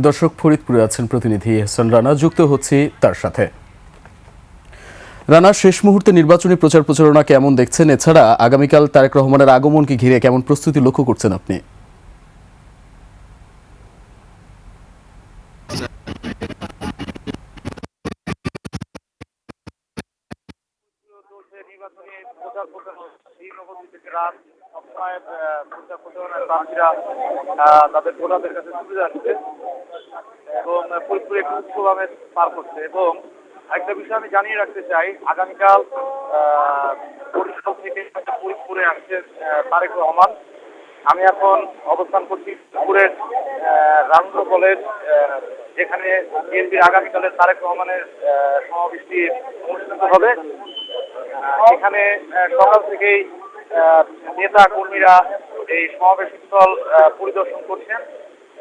দর্শক, ফরিদপুরে আছেন প্রতিনিধি এহসান রানা, যুক্ত হচ্ছি তার সাথে। রানা, শেষ মুহূর্তে নির্বাচনী প্রচার প্রচারণা কেমন দেখছেন? এছাড়া আগামীকাল তারেক রহমানের আগমনকে ঘিরে কেমন প্রস্তুতি লক্ষ্য করছেন আপনি? নির্বাচনী প্রচার প্রচারণা রাত সবসময় প্রচার প্রচারণায় প্রার্থীরা তাদের ভোটারদের কাছে তুলে যাচ্ছে এবং ফরিদপুরে একটু উৎসব আমেজ পার করছে। এবং একটা বিষয় আমি জানিয়ে রাখতে চাই, আগামীকাল বরিশাল থেকে ফরিদপুরে আসছেন তারেক রহমান। আমি এখন অবস্থান করছি ফরিদপুরের রামগঞ্জ কলেজ, যেখানে বিএনপির আগামীকালের তারেক রহমানের সমাবেশটি অনুষ্ঠিত হবে। এখানে সকাল থেকেই নেতা কর্মীরা এই সমাবেশ স্থল পরিদর্শন করছেন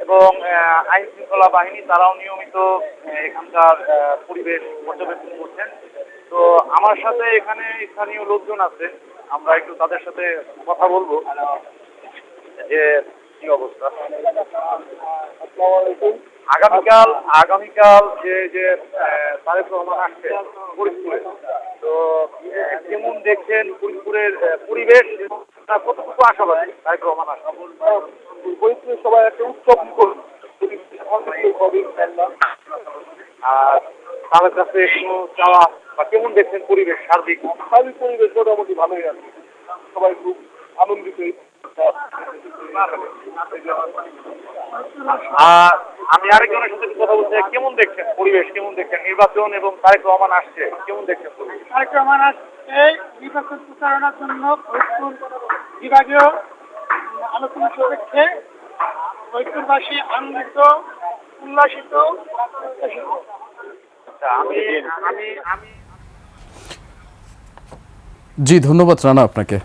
এবং আইন শৃঙ্খলা বাহিনী তারাও নিয়মিত এখানকার পরিবেশ পর্যবেক্ষণ করছেন। তো আমার সাথে এখানে স্থানীয় লোকজন আছে, আমরা একটু তাদের সাথে কথা বলবো যে কি অবস্থা। আগামীকাল যে তারেক রহমান আসছে ফরিদপুরে, তো কেমন দেখছেন ফরিদপুরের পরিবেশ, কতটুকু আশাবাদী তারেক রহমান আসছে? ফরিদপুরের সবাই একটা উৎসব করবে আর তাদের কাছে কোনো চাওয়া বা কেমন দেখছেন পরিবেশ? সার্বিক পরিবেশ মোটামুটি ভালোই আছে, সবাই খুব আনন্দিত। আর আমি আরেকজনের সাথে কথা বলতে, কেমন দেখছেন পরিবেশ, কেমন দেখছেন নির্বাচন এবং তারেক রহমান আসছে, কেমন দেখছেন? তারেক রহমান আসছে নির্বাচন প্রচারণার জন্য ফরিদপুর বিভাগীয় আলোচনা সাপেক্ষে ফরিদপুরবাসী আনন্দিত, উল্লাসিত। আচ্ছা, আমি আমি আমি জি, ধন্যবাদ রানা আপনাকে।